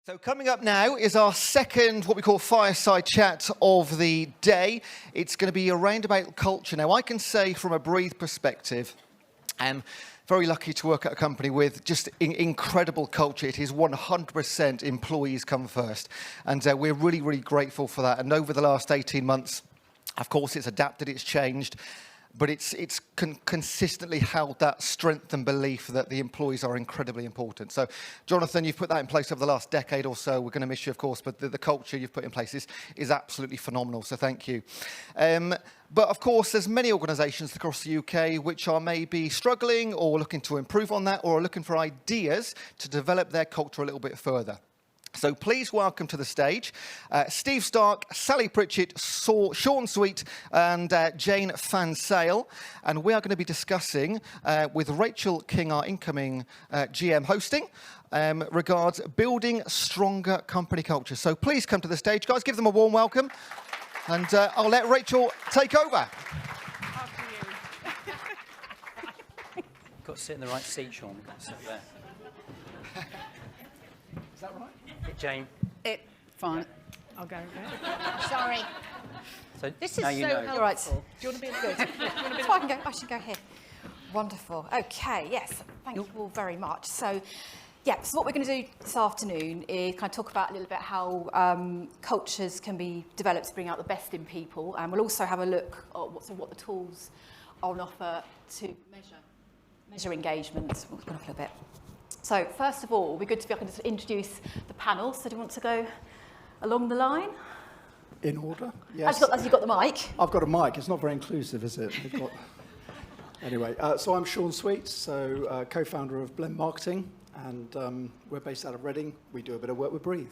So coming up now is our second, what we call Fireside Chat of the day. It's going to be around about culture. Now, I can say from a Breathe perspective, I'm very lucky to work at a company with just incredible culture. It is 100% employees come first. And we're really, really grateful for that. And over the last 18 months, of course, it's adapted, it's changed. But it's consistently held that strength and belief that the employees are incredibly important. So, Jonathan, you've put that in place over the last decade or so. We're going to miss you, of course, but the culture you've put in place is absolutely phenomenal, so thank you. But, of course, there's many organisations across the UK which are maybe struggling or looking to improve on that or are looking for ideas to develop their culture a little bit further. So please welcome to the stage Steve Stark, Sally Pritchett, Sean Sweet and Jane Van Zyle. And we are going to be discussing with Rachel King, our incoming GM hosting, regards building stronger company culture. So please come to the stage. Guys, give them a warm welcome. And I'll let Rachel take over. After you. Got to sit in the right seat, Sean. Sit there. Is that right? Jane. Fine. I'll go. Sorry. So This is now so you know. helpful. All right. Do you want to be in the good? So I should go here. Wonderful. Okay, yes. Thank you all very much. So what we're going to do this afternoon is kind of talk about a little bit how cultures can be developed to bring out the best in people. And we'll also have a look at what the tools are on offer to measure engagement. We'll go a little bit. So first of all, it'd be good to be able to introduce the panel. So do you want to go along the line? In order, yes. As you've got the mic. I've got a mic. It's not very inclusive, is it? Anyway, so I'm Sean Sweet, co-founder of Blend Marketing, and we're based out of Reading. We do a bit of work with Breathe.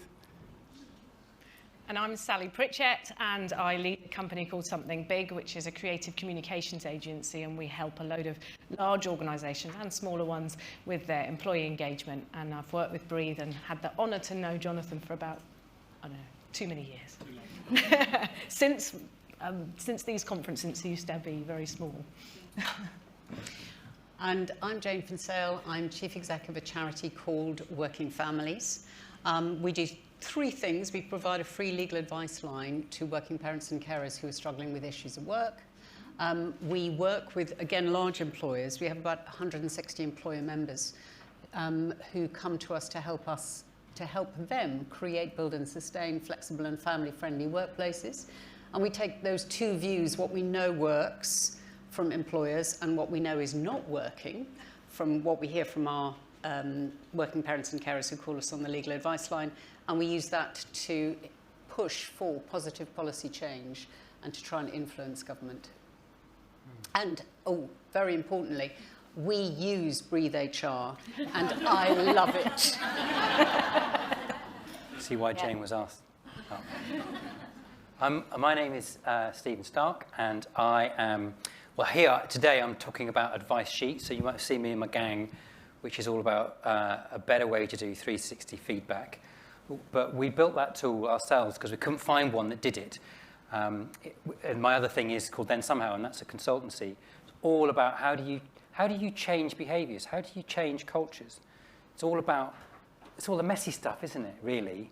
And I'm Sally Pritchett, and I lead a company called Something Big, which is a creative communications agency, and we help a load of large organisations and smaller ones with their employee engagement. And I've worked with Breathe and had the honour to know Jonathan for about, I don't know, too many years. Since these conferences used to be very small. And I'm Jane Van Zyle. I'm Chief Exec of a charity called Working Families. We do three things. We provide a free legal advice line to working parents and carers who are struggling with issues at work. We work with, again, large employers. We have about 160 employer members who come to us to help them create, build and sustain flexible and family-friendly workplaces. And we take those two views, what we know works from employers and what we know is not working, from what we hear from our working parents and carers who call us on the legal advice line, and we use that to push for positive policy change and to try and influence government. And, very importantly, we use Breathe HR, and I love it. See why Jane was asked. My name is Stephen Stark, and I am, here today I'm talking about advice sheets, so you might have seen me in my gang, which is all about a better way to do 360 feedback. But we built that tool ourselves because we couldn't find one that did it. And my other thing is called Then Somehow, and that's a consultancy. It's all about how do you change behaviours? How do you change cultures? It's all the messy stuff, isn't it, really?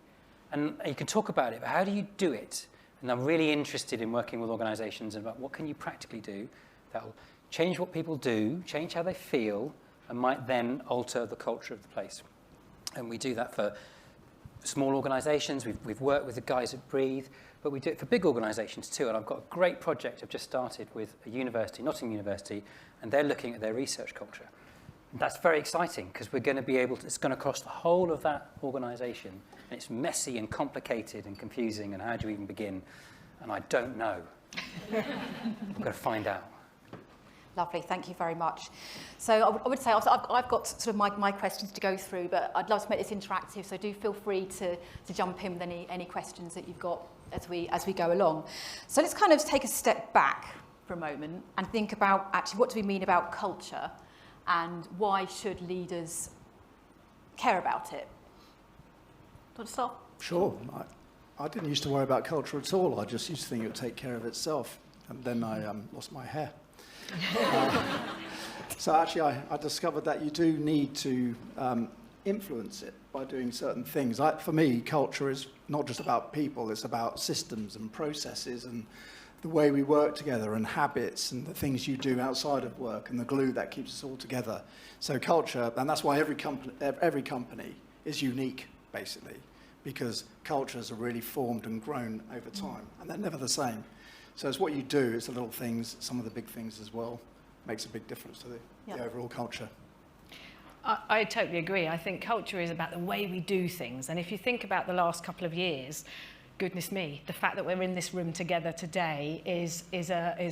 And you can talk about it, but how do you do it? And I'm really interested in working with organisations about what can you practically do that will change what people do, change how they feel, and might then alter the culture of the place. And we do that for small organisations. We've worked with the guys at Breathe, but we do it for big organisations too. And I've got a great project I've just started with a university, Nottingham University, and they're looking at their research culture. And that's very exciting because we're going to be able to, it's going to cross the whole of that organisation. And it's messy and complicated and confusing, and how do you even begin? And I don't know. I've got to find out. Lovely, thank you very much. So I would say I've got sort of my questions to go through, but I'd love to make this interactive, so do feel free to jump in with any questions that you've got as we go along. So let's kind of take a step back for a moment and think about actually what do we mean about culture and why should leaders care about it? Do you want to start? Sure. I didn't used to worry about culture at all. I just used to think it would take care of itself. And then I lost my hair. So actually, I discovered that you do need to influence it by doing certain things. For me, culture is not just about people, it's about systems and processes and the way we work together and habits and the things you do outside of work and the glue that keeps us all together. So culture, and that's why every company is unique, basically, because cultures are really formed and grown over time, and they're never the same. So it's what you do, it's the little things, some of the big things as well, makes a big difference to the overall culture. I totally agree. I think culture is about the way we do things. And if you think about the last couple of years, goodness me, the fact that we're in this room together today is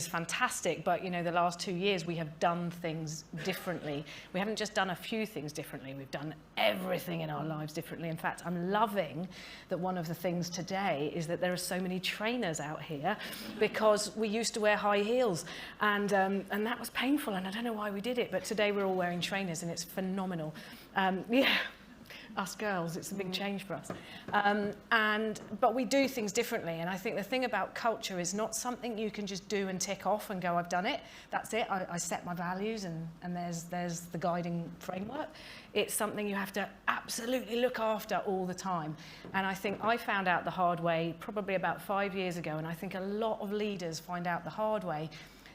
fantastic. But, you know, the last 2 years we have done things differently. We haven't just done a few things differently. We've done everything in our lives differently. In fact, I'm loving that one of the things today is that there are so many trainers out here, because we used to wear high heels and that was painful, and I don't know why we did it, but today we're all wearing trainers and it's phenomenal. Us girls, it's a big change for us. But we do things differently, and I think the thing about culture is not something you can just do and tick off and go, I've done it, that's it, I set my values and there's the guiding framework. It's something you have to absolutely look after all the time. And I think I found out the hard way probably about 5 years ago, and I think a lot of leaders find out the hard way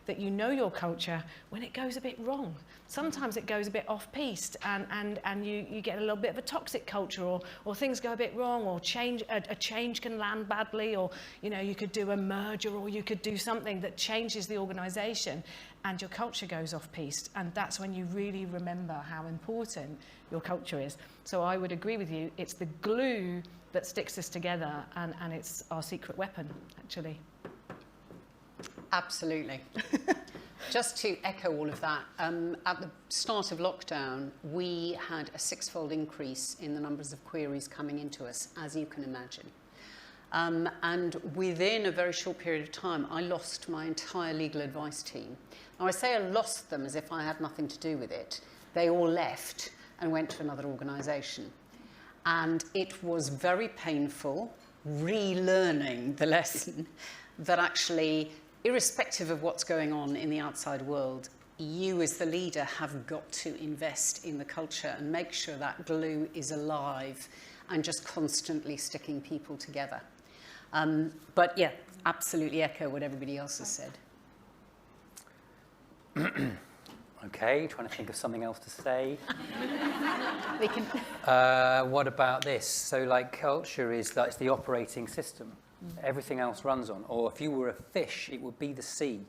that you know your culture when it goes a bit wrong. Sometimes it goes a bit off-piste and you get a little bit of a toxic culture, or things go a bit wrong, or a change can land badly, or you know, you could do a merger, or you could do something that changes the organisation and your culture goes off-piste, and that's when you really remember how important your culture is. So I would agree with you, it's the glue that sticks us together, and it's our secret weapon, actually. Absolutely. Just to echo all of that, at the start of lockdown, we had a 6-fold increase in the numbers of queries coming into us, as you can imagine. And within a very short period of time, I lost my entire legal advice team. Now, I say I lost them as if I had nothing to do with it. They all left and went to another organisation. And it was very painful relearning the lesson that actually, irrespective of what's going on in the outside world, you as the leader have got to invest in the culture and make sure that glue is alive and just constantly sticking people together. But yeah, absolutely echo what everybody else has said. Okay, trying to think of something else to say. We can. What about this? So, like, culture is that's the operating system. Everything else runs on. Or if you were a fish, it would be the sea.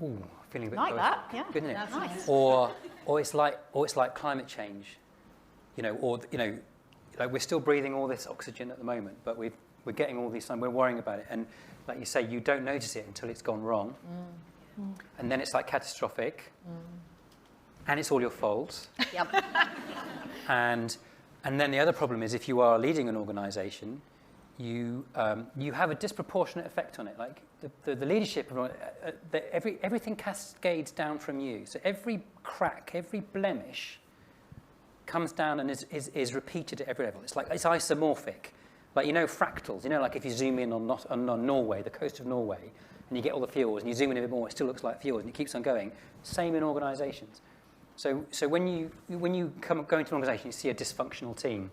Ooh, feeling a bit like close. that, yeah. Good, isn't it? That's nice. Or it's like climate change. You know, or you know, like we're still breathing all this oxygen at the moment, but we're getting all these sun. We're worrying about it, and like you say, you don't notice it until it's gone wrong. And then it's like catastrophic, and it's all your fault. Yep. And then the other problem is, if you are leading an organisation, you have a disproportionate effect on it. Like the leadership, everything cascades down from you. So every crack, every blemish comes down and is repeated at every level. It's like it's isomorphic. Like, you know, fractals. You know, like if you zoom in on Norway, the coast of Norway, and you get all the fjords, and you zoom in a bit more, it still looks like fjords, and it keeps on going. Same in organisations. So when you go into an organisation, you see a dysfunctional team,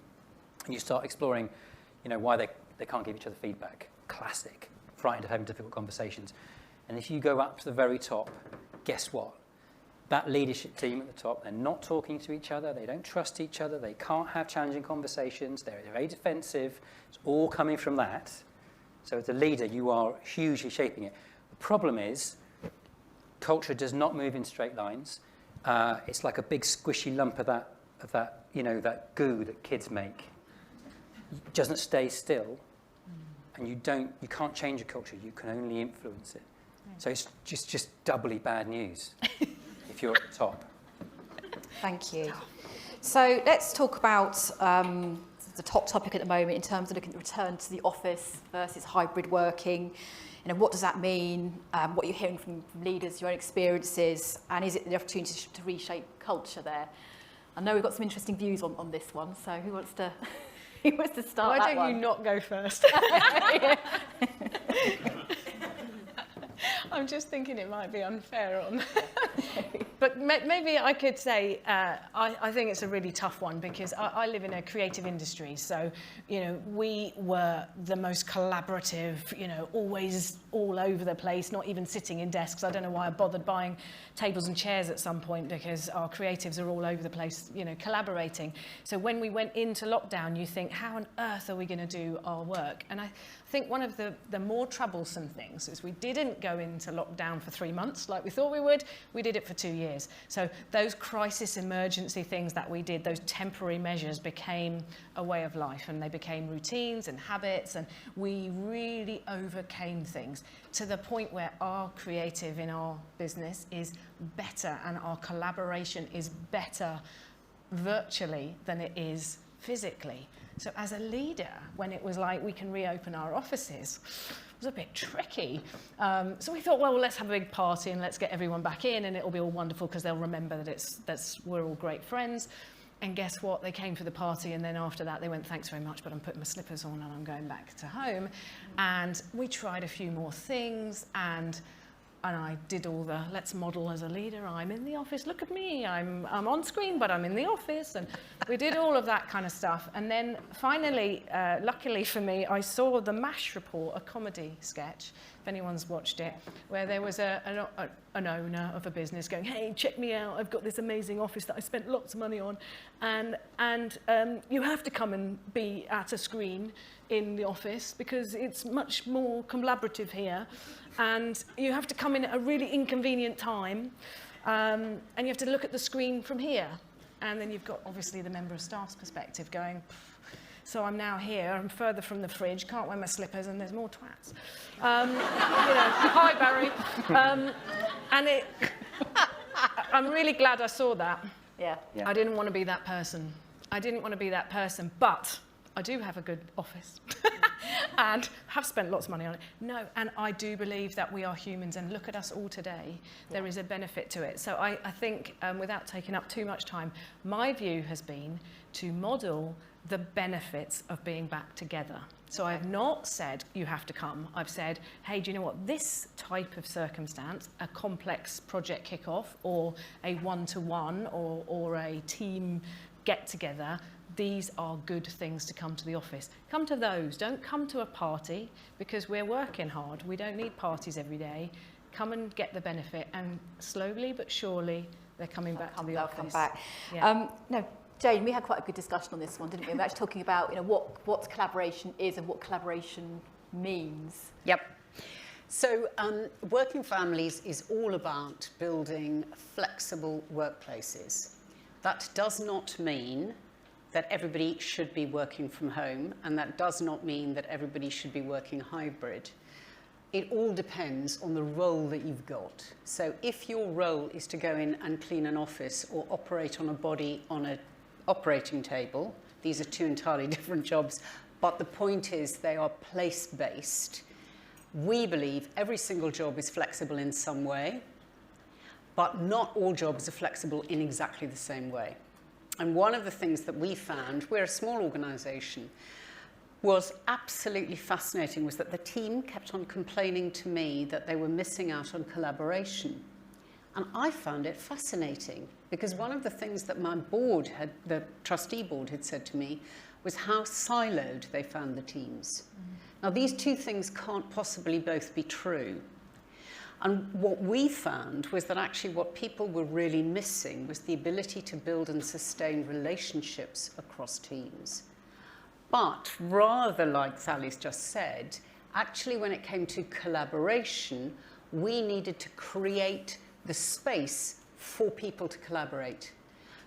and you start exploring, you know, why they can't give each other feedback. Classic. Frightened of having difficult conversations. And if you go up to the very top, guess what? That leadership team at the top, they're not talking to each other, they don't trust each other, they can't have challenging conversations, they're very defensive. It's all coming from that. So as a leader, you are hugely shaping it. The problem is, culture does not move in straight lines. It's like a big squishy lump of that, you know, that goo that kids make. It doesn't stay still, and you can't change a culture. You can only influence it. So it's just doubly bad news if you're at the top. Thank you. So let's talk about the top topic at the moment in terms of looking at the return to the office versus hybrid working. You know, what does that mean? What are you hearing from leaders, your own experiences, and is it the opportunity to reshape culture there? I know we've got some interesting views on this one, so who wants to start? Why don't you not go first? I'm just thinking it might be unfair on. But maybe I could say I think it's a really tough one because I live in a creative industry. So, you know, we were the most collaborative, you know, always all over the place, not even sitting in desks. I don't know why I bothered buying tables and chairs at some point because our creatives are all over the place, you know, collaborating. So when we went into lockdown, you think, how on earth are we going to do our work? And I think one of the more troublesome things is we didn't go into lockdown for 3 months like we thought we would. We did it for 2 years. So those crisis emergency things that we did, those temporary measures became a way of life, and they became routines and habits, and we really overcame things to the point where our creative in our business is better and our collaboration is better virtually than it is physically. So as a leader, when it was like we can reopen our offices, it was a bit tricky. So we thought, well, let's have a big party and let's get everyone back in and it'll be all wonderful because they'll remember that we're all great friends. And guess what? They came for the party and then after that they went, thanks very much, but I'm putting my slippers on and I'm going back to home. And we tried a few more things and I did all the, let's model as a leader. I'm in the office, look at me. I'm on screen, but I'm in the office. And we did all of that kind of stuff. And then finally, luckily for me, I saw the MASH report, a comedy sketch, if anyone's watched it, where there was an owner of a business going, hey, check me out. I've got this amazing office that I spent lots of money on. And you have to come and be at a screen in the office because it's much more collaborative here. And you have to come in at a really inconvenient time, and you have to look at the screen from here. And then you've got, obviously, the member of staff's perspective going, so I'm now here, I'm further from the fridge, can't wear my slippers, and there's more twats. You know, hi, Barry. And I'm really glad I saw that. Yeah. I didn't want to be that person. I didn't want to be that person, but I do have a good office. And have spent lots of money on it. No, and I do believe that we are humans, and look at us all today. There is a benefit to it. So I think, without taking up too much time, my view has been to model the benefits of being back together. So I've not said you have to come. I've said, hey, do you know what? This type of circumstance, a complex project kickoff or a one-to-one or a team get-together, these are good things to come to the office. Come to those. Don't come to a party because we're working hard. We don't need parties every day. Come and get the benefit, and slowly but surely they're coming back to the office. They'll come back. Yeah. No, Jane, we had quite a good discussion on this one, didn't we? We're actually talking about, you know, what collaboration is and what collaboration means. Yep. So Working Families is all about building flexible workplaces. That does not mean that everybody should be working from home, and that does not mean that everybody should be working hybrid. It all depends on the role that you've got. So if your role is to go in and clean an office or operate on a body on an operating table, these are two entirely different jobs, but the point is they are place-based. We believe every single job is flexible in some way, but not all jobs are flexible in exactly the same way. And one of the things that we found, we're a small organisation, was absolutely fascinating was that the team kept on complaining to me that they were missing out on collaboration. And I found it fascinating because one of the things that my board had, the trustee board had said to me was how siloed they found the teams. Now, these two things can't possibly both be true. And what we found was that actually what people were really missing was the ability to build and sustain relationships across teams. But rather like Sally's just said, actually when it came to collaboration, we needed to create the space for people to collaborate.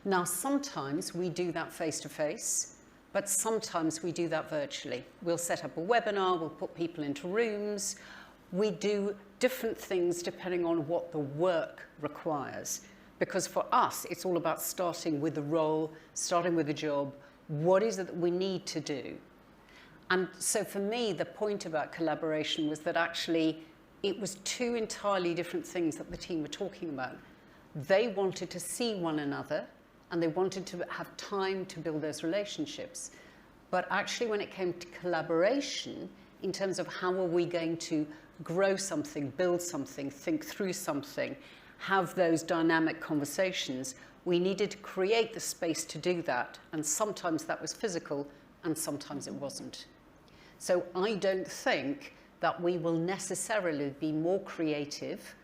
Now, sometimes we do that face-to-face, but sometimes we do that virtually. We'll set up a webinar, we'll put people into rooms, we do different things depending on what the work requires. Because for us, it's all about starting with the role, starting with the job. What is it that we need to do? And so for me, the point about collaboration was that actually it was two entirely different things that the team were talking about. They wanted to see one another and they wanted to have time to build those relationships. But actually when it came to collaboration, in terms of how are we going to grow something, build something, think through something, have those dynamic conversations, we needed to create the space to do that. And sometimes that was physical and sometimes it wasn't. So I don't think that we will necessarily be more creative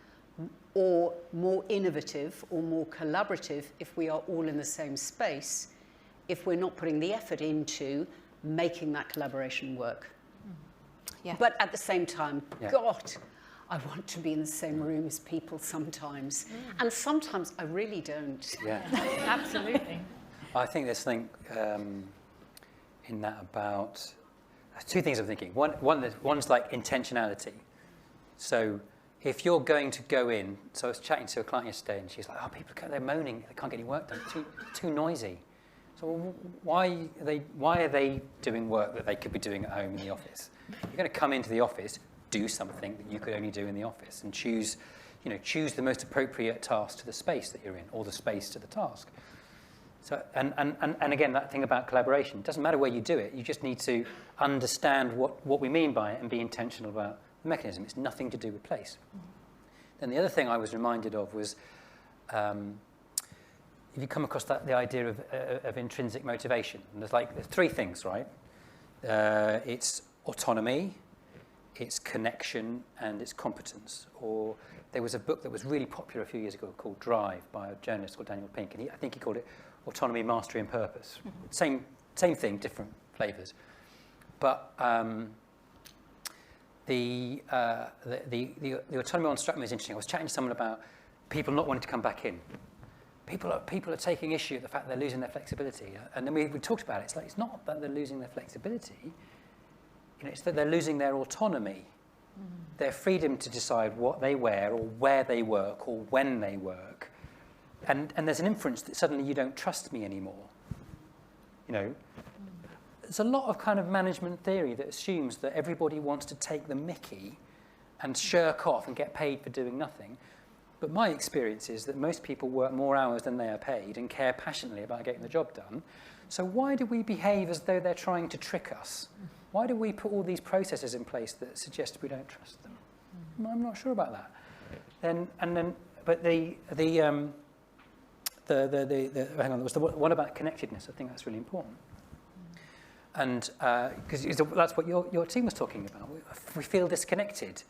or more innovative or more collaborative if we are all in the same space, if we're not putting the effort into making that collaboration work. Yeah. But at the same time, Yeah. God, I want to be in the same room as people sometimes. And sometimes I really don't. Yeah. Absolutely. I think there's something in that about two things I'm thinking. One's like intentionality. So if you're going to go in, so I was chatting to a client yesterday, and she's like, "Oh, people, they're moaning, they can't get any work done, it's too noisy." So why are they doing work that they could be doing at home in the office? You're going to come into the office, do something that you could only do in the office, and choose the most appropriate task to the space that you're in, or the space to the task. So, and again, that thing about collaboration, it doesn't matter where you do it, you just need to understand what we mean by it and be intentional about the mechanism. It's nothing to do with place. Then the other thing I was reminded of was, if you come across the idea of intrinsic motivation, and there's three things, right? It's autonomy, it's connection, and it's competence. Or there was a book that was really popular a few years ago called Drive by a journalist called Daniel Pink, and I think he called it Autonomy, Mastery, and Purpose. Same thing, different flavours. But the autonomy one struck me as interesting. I was chatting to someone about people not wanting to come back in. People are taking issue at the fact they're losing their flexibility, and then we talked about it. It's like it's not that they're losing their flexibility. It's that they're losing their autonomy, their freedom to decide what they wear, or where they work, or when they work. And there's an inference that suddenly you don't trust me anymore. There's a lot of kind of management theory that assumes that everybody wants to take the mickey and shirk off and get paid for doing nothing. But my experience is that most people work more hours than they are paid and care passionately about getting the job done. So why do we behave as though they're trying to trick us? Why do we put all these processes in place that suggest we don't trust them? I'm not sure about that. But the hang on, there was the one about connectedness. I think that's really important. And because that's what your team was talking about. We feel disconnected.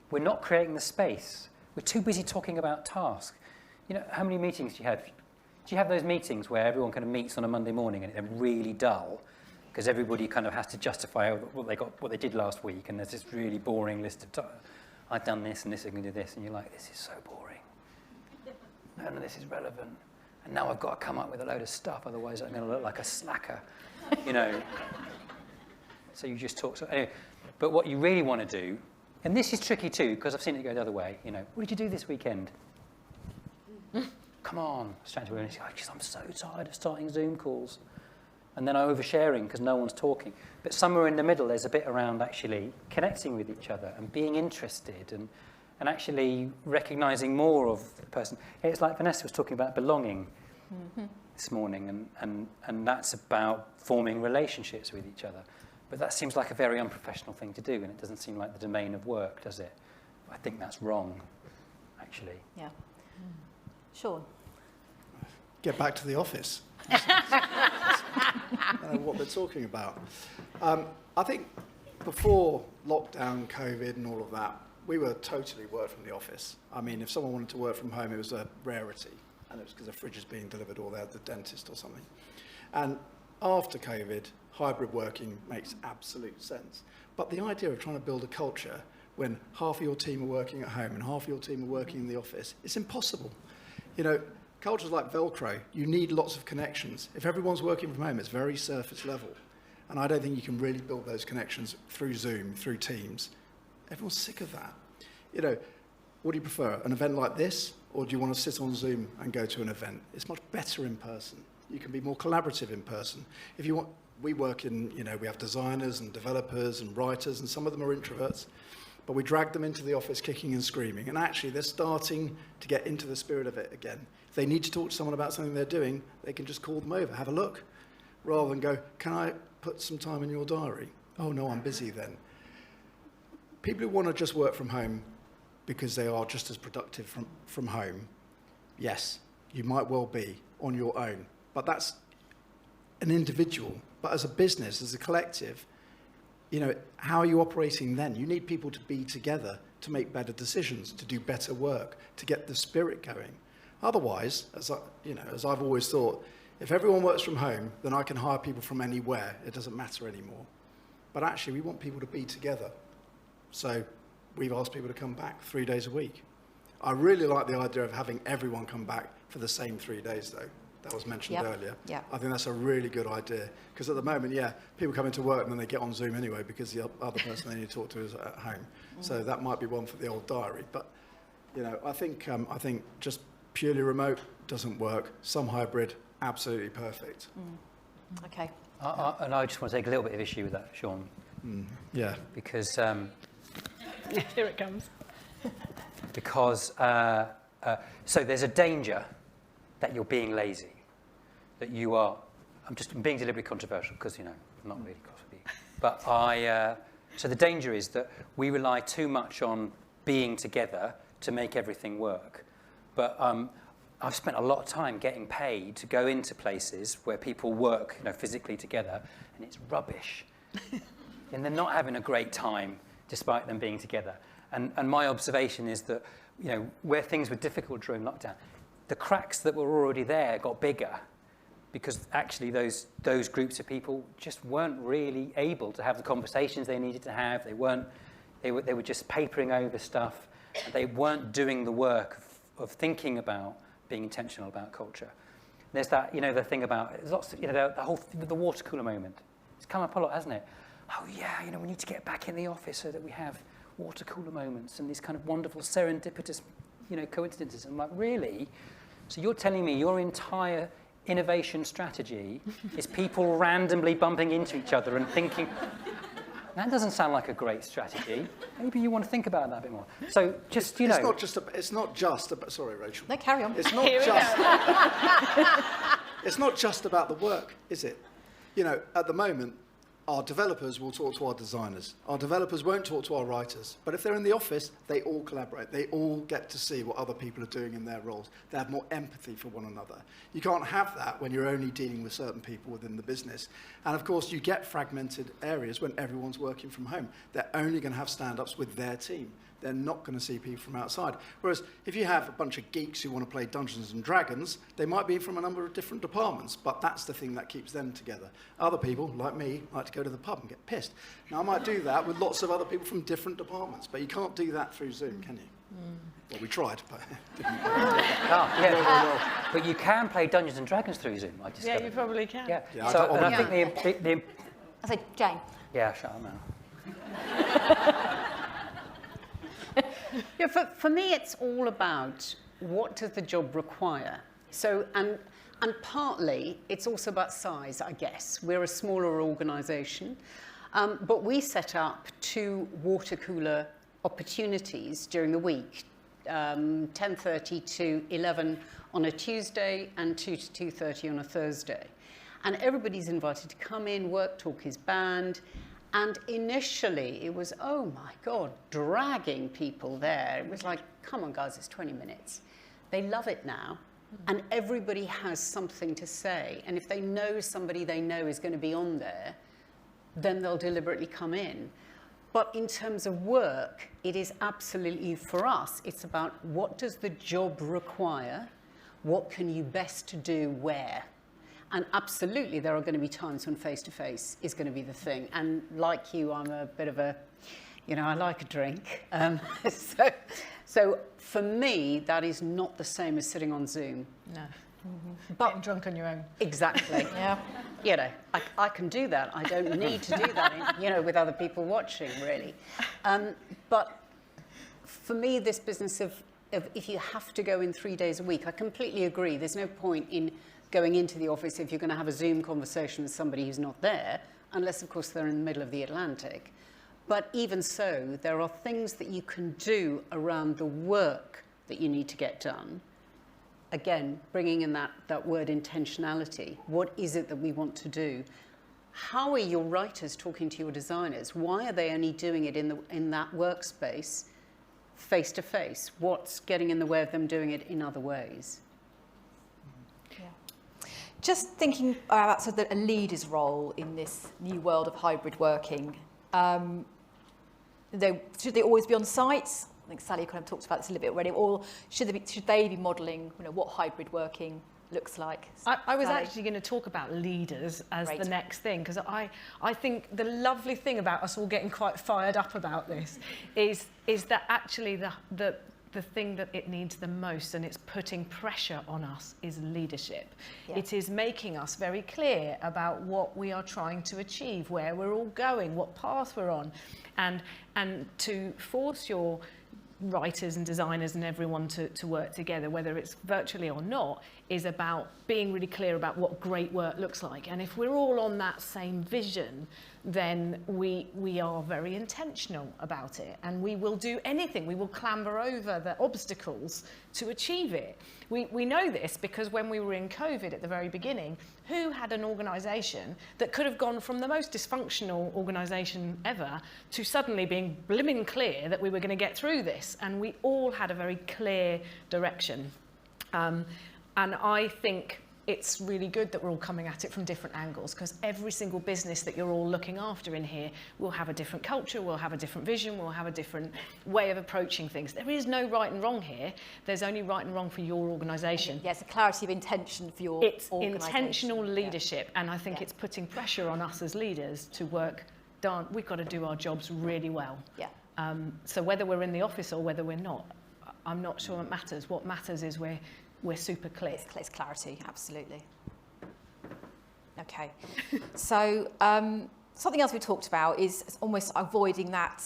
We're not creating the space. We're too busy talking about tasks. How many meetings do you have? Do you have those meetings where everyone kind of meets on a Monday morning and they're really dull because everybody kind of has to justify what they did last week, and there's this really boring list of I've done this and this, I'm going to do this, and you're like, this is so boring. None of this is relevant. And now I've got to come up with a load of stuff, otherwise I'm going to look like a slacker, So you just talk. So anyway, but what you really want to do, and this is tricky too, because I've seen it go the other way. What did you do this weekend? Come on. I was chatting to her and she's like, I'm so tired of starting Zoom calls. And then oversharing because no one's talking. But somewhere in the middle, there's a bit around actually connecting with each other and being interested and actually recognising more of the person. It's like Vanessa was talking about belonging this morning, and that's about forming relationships with each other. But that seems like a very unprofessional thing to do, and it doesn't seem like the domain of work, does it? I think that's wrong, actually. Yeah. Sean? Get back to the office. I don't know what they're talking about. I think before lockdown, COVID and all of that, we were totally work from the office. I mean, if someone wanted to work from home, it was a rarity. And it was because a fridge is being delivered or they're at the dentist or something. And after COVID, hybrid working makes absolute sense. But the idea of trying to build a culture when half of your team are working at home and half of your team are working in the office, it's impossible. Culture's like Velcro. You need lots of connections. If everyone's working from home, it's very surface level. And I don't think you can really build those connections through Zoom, through Teams. Everyone's sick of that. What do you prefer, an event like this, or do you want to sit on Zoom and go to an event? It's much better in person. You can be more collaborative in person. If you want, we work in, we have designers and developers and writers, and some of them are introverts, but we drag them into the office kicking and screaming, and actually they're starting to get into the spirit of it again. If they need to talk to someone about something they're doing, they can just call them over, have a look, rather than go, can I put some time in your diary? Oh no, I'm busy then. people who want to just work from home because they are just as productive from home, yes, you might well be on your own, but that's an individual. But as a business, as a collective, you know, how are you operating then? You need people to be together to make better decisions, to do better work, to get the spirit going. Otherwise, as I've always thought, if everyone works from home, then I can hire people from anywhere. It doesn't matter anymore. But actually, we want people to be together. So we've asked people to come back 3 days a week. I really like the idea of having everyone come back for the same 3 days, though. That was mentioned earlier. Yep. I think that's a really good idea. Because at the moment, people come into work and then they get on Zoom anyway because the other person they need to talk to is at home. So that might be one for the old diary. But, you know, I think just purely remote doesn't work. Some hybrid, absolutely perfect. Okay. And I just want to take a little bit of issue with that, Sean. Yeah. Because Here it comes. because so there's a danger that you're being lazy, that you are. I'm being deliberately controversial because, you know, I'm not really cross with you. But so the danger is that we rely too much on being together to make everything work. But I've spent a lot of time getting paid to go into places where people work, you know, physically together, and it's rubbish. And they're not having a great time despite them being together. And my observation is that, you know, where things were difficult during lockdown, the cracks that were already there got bigger because actually those groups of people just weren't really able to have the conversations they needed to have. They were just papering over stuff. And they weren't doing the work of thinking about being intentional about culture. There's that, you know, the thing about, there's lots of, you know, the water cooler moment. It's come up a lot, hasn't it? Oh yeah, you know, we need to get back in the office so that we have water cooler moments and these kind of wonderful serendipitous, you know, coincidences. I'm like, really? So you're telling me your entire innovation strategy is people randomly bumping into each other and thinking, that doesn't sound like a great strategy. Maybe you want to think about that a bit more. So just, you know. It's not just about, sorry, Rachel. No, carry on. It's not it's not just about the work, is it? You know, at the moment, our developers will talk to our designers. Our developers won't talk to our writers. But if they're in the office, they all collaborate. They all get to see what other people are doing in their roles. They have more empathy for one another. You can't have that when you're only dealing with certain people within the business. And of course, you get fragmented areas when everyone's working from home. They're only going to have stand-ups with their team. They're not going to see people from outside. Whereas if you have a bunch of geeks who want to play Dungeons and Dragons, they might be from a number of different departments, but that's the thing that keeps them together. Other people, like me, like to go to the pub and get pissed. Now, I might do that with lots of other people from different departments, but you can't do that through Zoom, can you? Well, we tried, but didn't well. But you can play Dungeons and Dragons through Zoom, I discovered. Yeah, you probably can. Yeah. Yeah, So, I and I think the I say, Jane. yeah, shut up now. Yeah, for me, it's all about what does the job require. So, and partly, it's also about size, I guess. We're a smaller organisation, but we set up 2 water cooler opportunities during the week, 10:30 to 11 on a Tuesday and 2 to 2:30 on a Thursday. And everybody's invited to come in, work talk is banned. And initially, it was, oh my God, dragging people there. It was like, come on, guys, it's 20 minutes. They love it now. And everybody has something to say. And if they know somebody they know is going to be on there, then they'll deliberately come in. But in terms of work, it is absolutely, for us, it's about what does the job require? What can you best do where? And absolutely, there are going to be times when face-to-face is going to be the thing. And like you, I'm a bit of a, you know, I like a drink. So for me, that is not the same as sitting on Zoom. No. But Getting drunk on your own. exactly. Yeah. You know, I can do that. I don't need to do that, you know, with other people watching, really. But for me, this business of if you have to go in 3 days a week, I completely agree. There's no point in going into the office if you're going to have a Zoom conversation with somebody who's not there, unless, of course, they're in the middle of the Atlantic. But even so, there are things that you can do around the work that you need to get done. Again, bringing in that word intentionality. What is it that we want to do? how are your writers talking to your designers? Why are they only doing it in that workspace, face to face? What's getting in the way of them doing it in other ways? Just thinking about sort of a leader's role in this new world of hybrid working. Should they always be on site? I think Sally kind of talked about this a little bit already. Or should they be modelling, what hybrid working looks like? I was Sally? actually going to talk about leaders as Great. the next thing, because I think the lovely thing about us all getting quite fired up about this is that actually the thing that it needs the most, and it's putting pressure on us, is leadership. Yeah. It is making us very clear about what we are trying to achieve, where we're all going, what path we're on, and to force your writers and designers and everyone to work together, whether it's virtually or not, is about being really clear about what great work looks like. And if we're all on that same vision, then we are very intentional about it, and we will do anything. We will clamber over the obstacles to achieve it. We know this because when we were in COVID at the very beginning, who had an organisation that could have gone from the most dysfunctional organisation ever to suddenly being blimmin' clear that we were going to get through this? And we all had a very clear direction. And I think it's really good that we're all coming at it from different angles, because every single business that you're all looking after in here will have a different culture, will have a different vision, will have a different way of approaching things. There is no right and wrong here. There's only right and wrong for your organisation. Yes, a clarity of intention for your It's organisation. intentional leadership, and I think it's putting pressure on us as leaders to work. We've got to do our jobs really well. Yeah. So whether we're in the office or whether we're not, I'm not sure it matters. What matters is we're super clear. It's clarity, absolutely. Okay. So something else we talked about is almost avoiding that,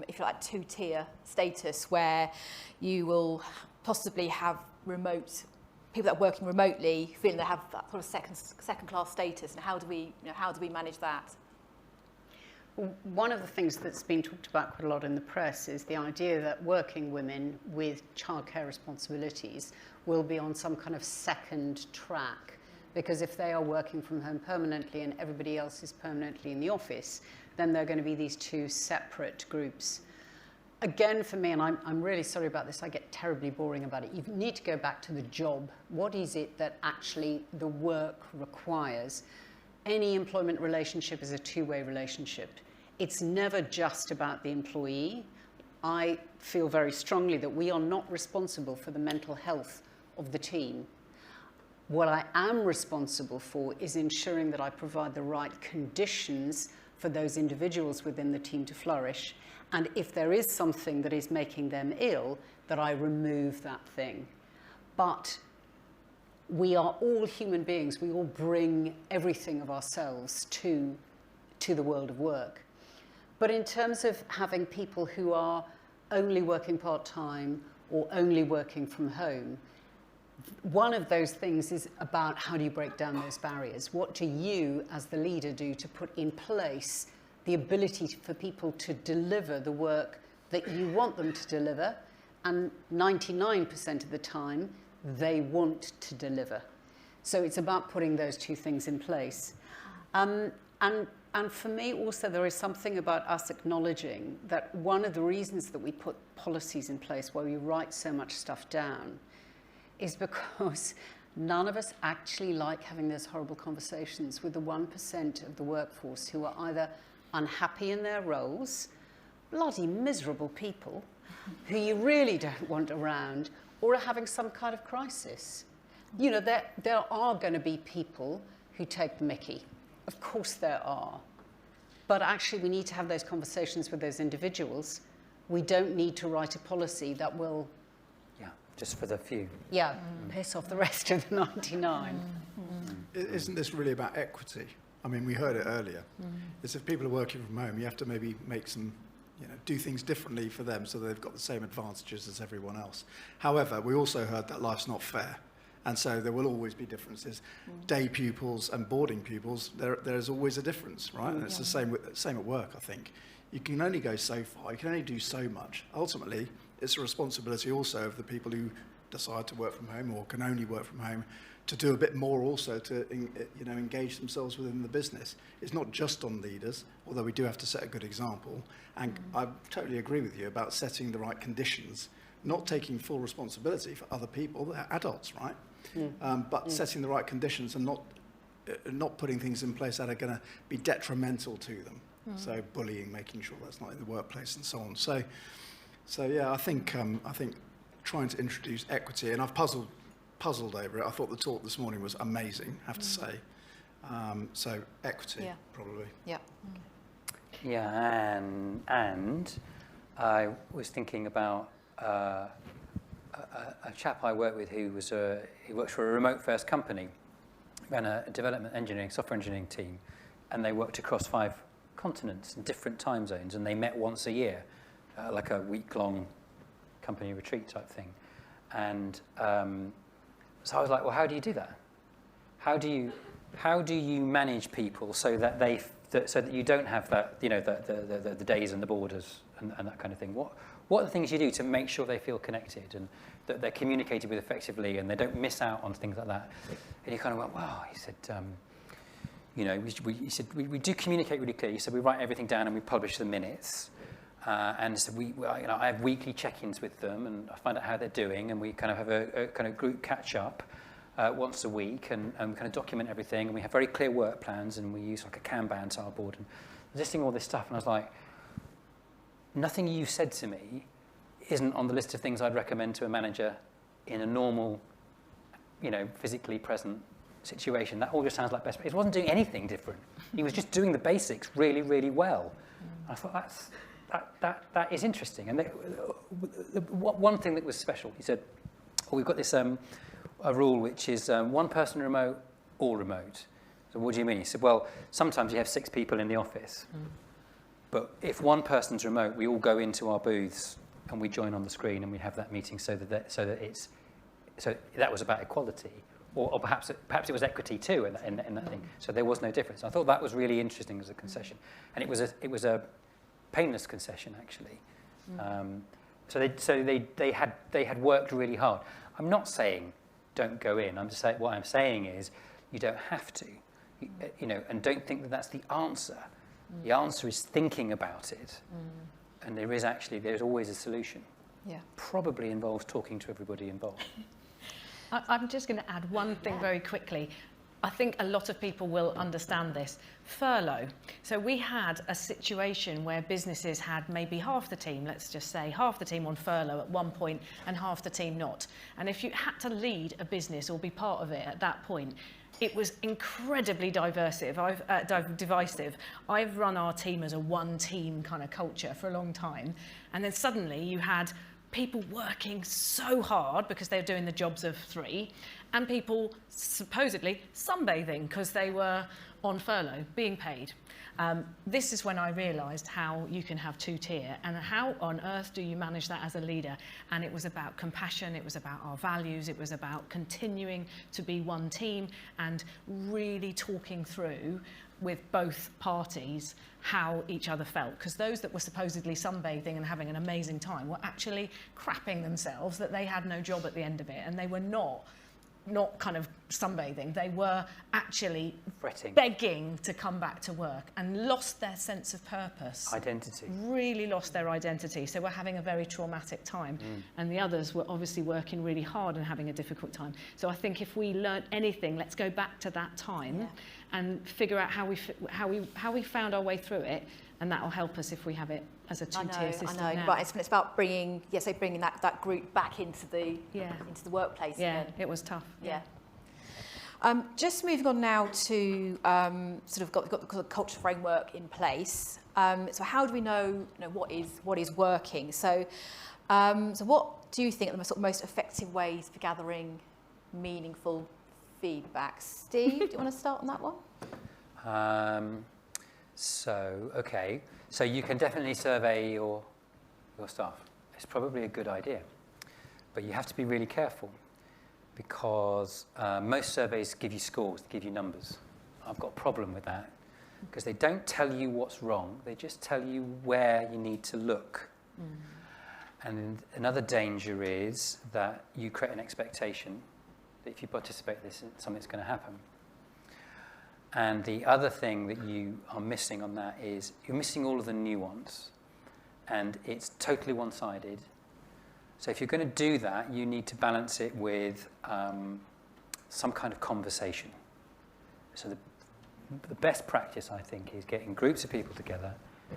if you like, two-tier status where you will possibly have people that are working remotely feeling they have that sort of second-class status. And how do we manage that? One of the things that's been talked about quite a lot in the press is the idea that working women with childcare responsibilities will be on some kind of second track, because if they are working from home permanently and everybody else is permanently in the office, then there are going to be these two separate groups. Again, for me, and I'm really sorry about this, I get terribly boring about it, you need to go back to the job. What is it that actually the work requires? Any employment relationship is a two-way relationship. It's never just about the employee. I feel very strongly that we are not responsible for the mental health of the team. What I am responsible for is ensuring that I provide the right conditions for those individuals within the team to flourish. And if there is something that is making them ill, that I remove that thing. But we are all human beings. We all bring everything of ourselves to the world of work. But in terms of having people who are only working part-time or only working from home, one of those things is about how do you break down those barriers? What do you, as the leader, do to put in place the ability for people to deliver the work that you want them to deliver? And 99% of the time, they want to deliver. So it's about putting those two things in place. And for me also, there is something about us acknowledging that one of the reasons that we put policies in place where we write so much stuff down is because none of us actually like having those horrible conversations with the 1% of the workforce who are either unhappy in their roles, bloody miserable people who you really don't want around, or are having some kind of crisis. You know, there are going to be people who take the mickey. Of course there are. But actually we need to have those conversations with those individuals. We don't need to write a policy that will... Yeah, just for the few. Yeah, piss off the rest of the 99. Isn't this really about equity? I mean, we heard it earlier. It's if people are working from home, you have to maybe make some, do things differently for them so they've got the same advantages as everyone else. However, we also heard that life's not fair. And so there will always be differences. Day pupils and boarding pupils, there's always a difference, right? And it's the same at work, I think. You can only go so far. You can only do so much. Ultimately, it's a responsibility also of the people who decide to work from home or can only work from home, to do a bit more also to engage themselves within the business. It's not just on leaders, although we do have to set a good example. And I totally agree with you about setting the right conditions, not taking full responsibility for other people. They're adults, right? But setting the right conditions and not putting things in place that are going to be detrimental to them. So bullying, making sure that's not in the workplace and so on. So yeah, I think trying to introduce equity, and I've puzzled over it. I thought the talk this morning was amazing, I have to say. So equity, probably. Yeah. Yeah, and I was thinking about a chap I work with he works for a remote first company, ran a software engineering team, and they worked across 5 continents in different time zones, and they met once a year, like a week-long company retreat type thing. And so I was like, well, how do you do that? How do you manage people so that so that you don't have that, the days and the borders and that kind of thing? What are the things you do to make sure they feel connected and that they're communicated with effectively and they don't miss out on things like that? And he kind of went, wow. He said, we do communicate really clearly. So we write everything down and we publish the minutes. And so I have weekly check-ins with them and I find out how they're doing, and we kind of have a kind of group catch-up once a week and kind of document everything. And we have very clear work plans, and we use like a Kanban tile board and listing all this stuff. And I was like, nothing you said to me isn't on the list of things I'd recommend to a manager in a normal, physically present situation. That all just sounds like best practice. He wasn't doing anything different. He was just doing the basics really, really well. I thought that is interesting. And one thing that was special, he said, we've got this a rule which is one person remote, all remote. So what do you mean? He said, well, sometimes you have 6 people in the office. But if one person's remote, we all go into our booths and we join on the screen and we have that meeting so that that was about equality. Or perhaps it was equity too in that thing. So there was no difference. I thought that was really interesting as a concession, and it was a painless concession actually. So they had worked really hard. I'm not saying don't go in. I'm just saying what I'm saying is you don't have to, and don't think that that's the answer. The answer is thinking about it, and there's always a solution. Yeah. Probably involves talking to everybody involved. I'm just going to add one thing very quickly. I think a lot of people will understand this. Furlough. So we had a situation where businesses had maybe half the team, let's just say half the team on furlough at one point and half the team not. And if you had to lead a business or be part of it at that point, it was incredibly divisive. I've run our team as a one-team kind of culture for a long time. And then suddenly you had people working so hard because they were doing the jobs of 3, and people supposedly sunbathing because they were on furlough, being paid. This is when I realised how you can have 2-tier, and how on earth do you manage that as a leader? And it was about compassion, it was about our values, it was about continuing to be one team and really talking through with both parties how each other felt, because those that were supposedly sunbathing and having an amazing time were actually crapping themselves that they had no job at the end of it, and they were not kind of sunbathing, they were actually Fretting. begging to come back to work and lost their sense of purpose. Identity. Really lost their identity. So we're having a very traumatic time. And the others were obviously working really hard and having a difficult time. So I think if we learn anything, let's go back to that time and figure out how we found our way through it, and that will help us if we have it as a 2-tier system. I know. Now. But it's about bringing that group back into the workplace. Yeah, again. it was tough. Yeah. Just moving on now to sort of got the culture framework in place. So how do we know what is working? So what do you think are the sort of most effective ways for gathering meaningful feedback? Steve, do you want to start on that one? So you can definitely survey your staff. It's probably a good idea, but you have to be really careful, because most surveys give you scores, give you numbers. I've got a problem with that, because they don't tell you what's wrong, they just tell you where you need to look. And another danger is that you create an expectation that if you participate in this, something's going to happen. And the other thing that you are missing on that is you're missing all of the nuance, and it's totally one-sided. So if you're going to do that, you need to balance it with some kind of conversation. So the best practice, I think, is getting groups of people together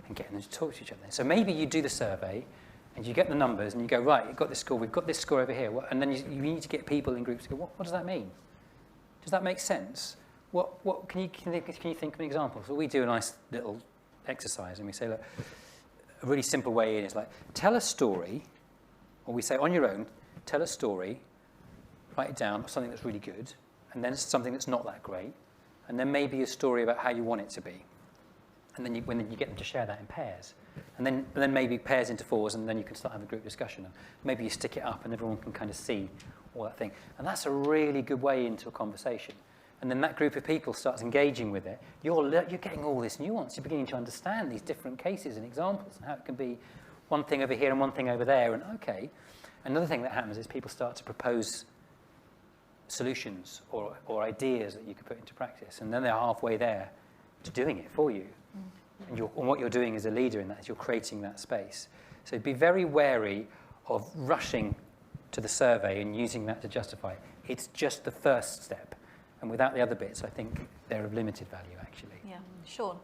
and getting them to talk to each other. So maybe you do the survey, and you get the numbers, and you go, right, you've got this score, we've got this score over here. And then you need to get people in groups to go, what does that mean? Does that make sense? What can you think of an example? So we do a nice little exercise, and we say, look, a really simple way in is like, tell a story, or we say on your own, tell a story, write it down, something that's really good, and then something that's not that great, and then maybe a story about how you want it to be. And then when you get them to share that in pairs. And then maybe pairs into fours, and then you can start having a group discussion. And maybe you stick it up and everyone can kind of see all that thing. And that's a really good way into a conversation. And then that group of people starts engaging with it. You're getting all this nuance. You're beginning to understand these different cases and examples and how it can be one thing over here and one thing over there. And okay. Another thing that happens is people start to propose solutions or ideas that you could put into practice. And then they're halfway there to doing it for you. And what you're doing as a leader in that is you're creating that space. So be very wary of rushing to the survey and using that to justify it. It's just the first step. And without the other bits, I think they're of limited value, actually. Yeah. Sean?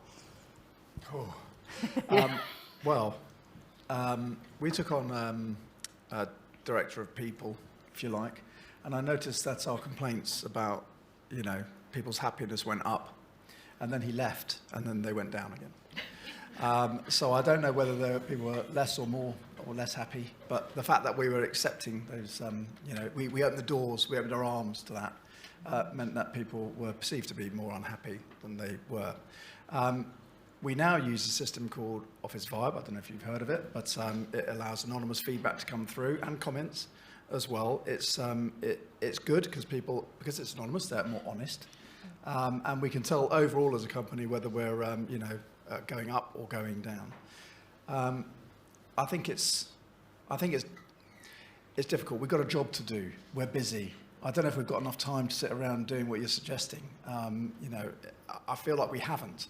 We took on a director of people, if you like, and I noticed that our complaints about, people's happiness went up, and then he left, and then they went down again. So I don't know whether people were less or more or less happy, but the fact that we were accepting those, we opened the doors, we opened our arms to that, meant that people were perceived to be more unhappy than they were. We now use a system called Office Vibe. I don't know if you've heard of it, but it allows anonymous feedback to come through and comments as well. It's good because it's anonymous, they're more honest. And we can tell overall as a company whether we're, going up or going down. I think it's difficult. We've got a job to do. We're busy. I don't know if we've got enough time to sit around doing what you're suggesting. I feel like we haven't.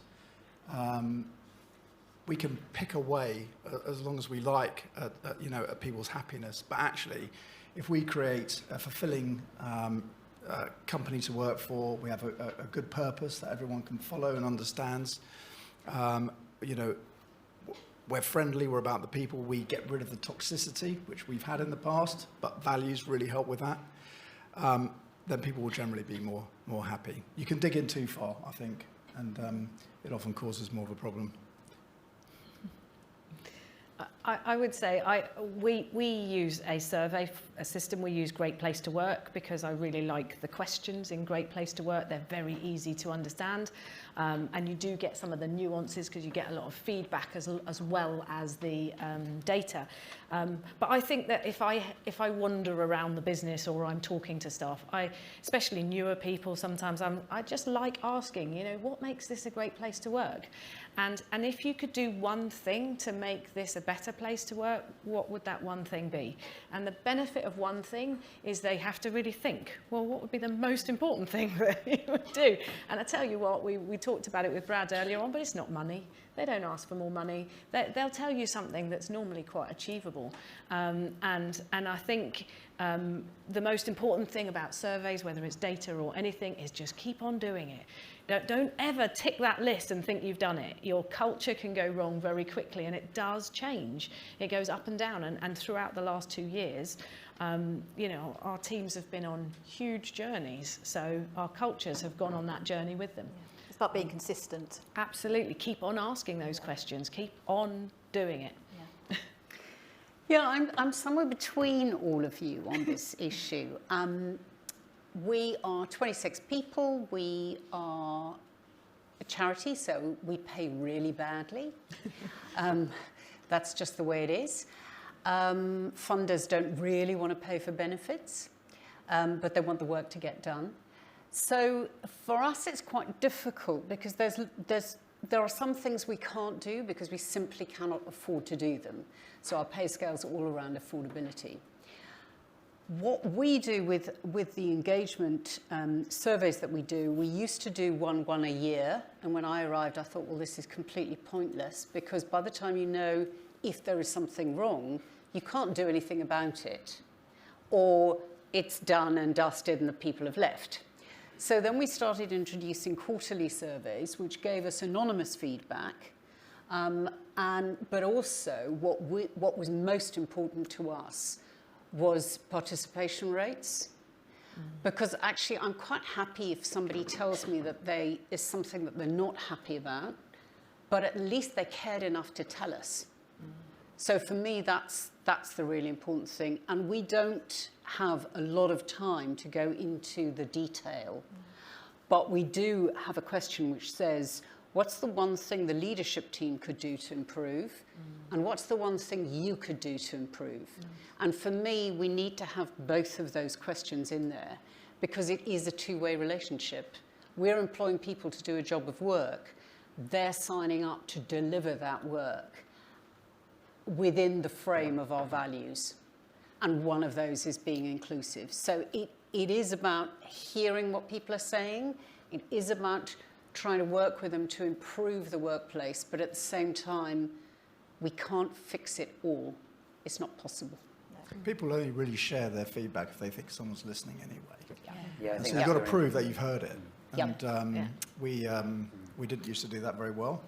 We can pick away as long as we like at people's happiness. But actually, if we create a fulfilling company to work for, we have a good purpose that everyone can follow and understands. We're friendly, we're about the people, we get rid of the toxicity, which we've had in the past, but values really help with that. Then people will generally be more happy. You can dig in too far, I think, and it often causes more of a problem. I would say we use a survey a system. We use Great Place to Work because I really like the questions in Great Place to Work. They're very easy to understand, and you do get some of the nuances because you get a lot of feedback as well as the data. But I think that if I wander around the business or I'm talking to staff, especially newer people, sometimes I just like asking, what makes this a great place to work? And if you could do one thing to make this a better place to work, what would that one thing be? And the benefit of one thing is they have to really think, well, what would be the most important thing that you would do? And I tell you what, we talked about it with Brad earlier on, but it's not money. They don't ask for more money. They'll tell you something that's normally quite achievable. And I think the most important thing about surveys, whether it's data or anything, is just keep on doing it. Don't ever tick that list and think you've done it. Your culture can go wrong very quickly, and it does change. It goes up and down, and throughout the last 2 years, our teams have been on huge journeys, so our cultures have gone on that journey with them. It's about being consistent. Absolutely. Keep on asking those questions. Keep on doing it. Yeah. Yeah, I'm somewhere between all of you on this issue. We are 26 people. We are a charity, so we pay really badly. That's just the way it is. Funders don't really want to pay for benefits, but they want the work to get done. So for us, it's quite difficult because there's there are some things we can't do because we simply cannot afford to do them. So our pay scales are all around affordability. What we do with the engagement surveys that we do, we used to do one a year. And when I arrived, I thought, well, this is completely pointless, because by the time you know if there is something wrong, you can't do anything about it. Or it's done and dusted and the people have left. So then we started introducing quarterly surveys, which gave us anonymous feedback. But also what was most important to us was participation rates. Because actually I'm quite happy if somebody tells me that is something that they're not happy about, but at least they cared enough to tell us. So for me, that's the really important thing. And we don't have a lot of time to go into the detail, but we do have a question which says, what's the one thing the leadership team could do to improve? And what's the one thing you could do to improve? And for me, we need to have both of those questions in there, because it is a two-way relationship. We're employing people to do a job of work. They're signing up to deliver that work within the frame of our values. And one of those is being inclusive. So it is about hearing what people are saying. It is about trying to work with them to improve the workplace, but at the same time, we can't fix it all. It's not possible. People only really share their feedback if they think someone's listening anyway. Yeah, I And think so you've got to that's prove that you've heard it. Yep. And we didn't used to do that very well.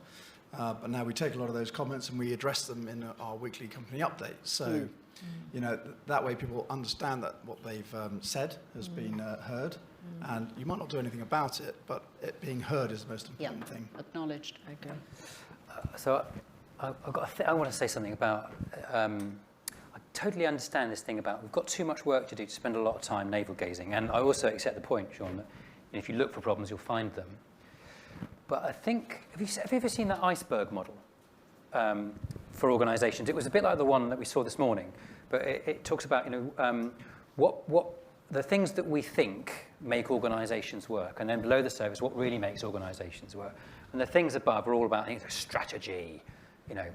But now we take a lot of those comments and we address them in our weekly company updates. So, you know, that way people understand that what they've said has been heard. And you might not do anything about it, but it being heard is the most important thing. Acknowledged. Okay. So I want to say something about, I totally understand this thing about we've got too much work to do to spend a lot of time navel-gazing. And I also accept the point, Sean, that if you look for problems, you'll find them. But I think, have you ever seen that iceberg model for organisations? It was a bit like the one that we saw this morning, but it talks about, you know, what the things that we think make organisations work, and then below the surface, what really makes organisations work. And the things above are all about strategy, you know,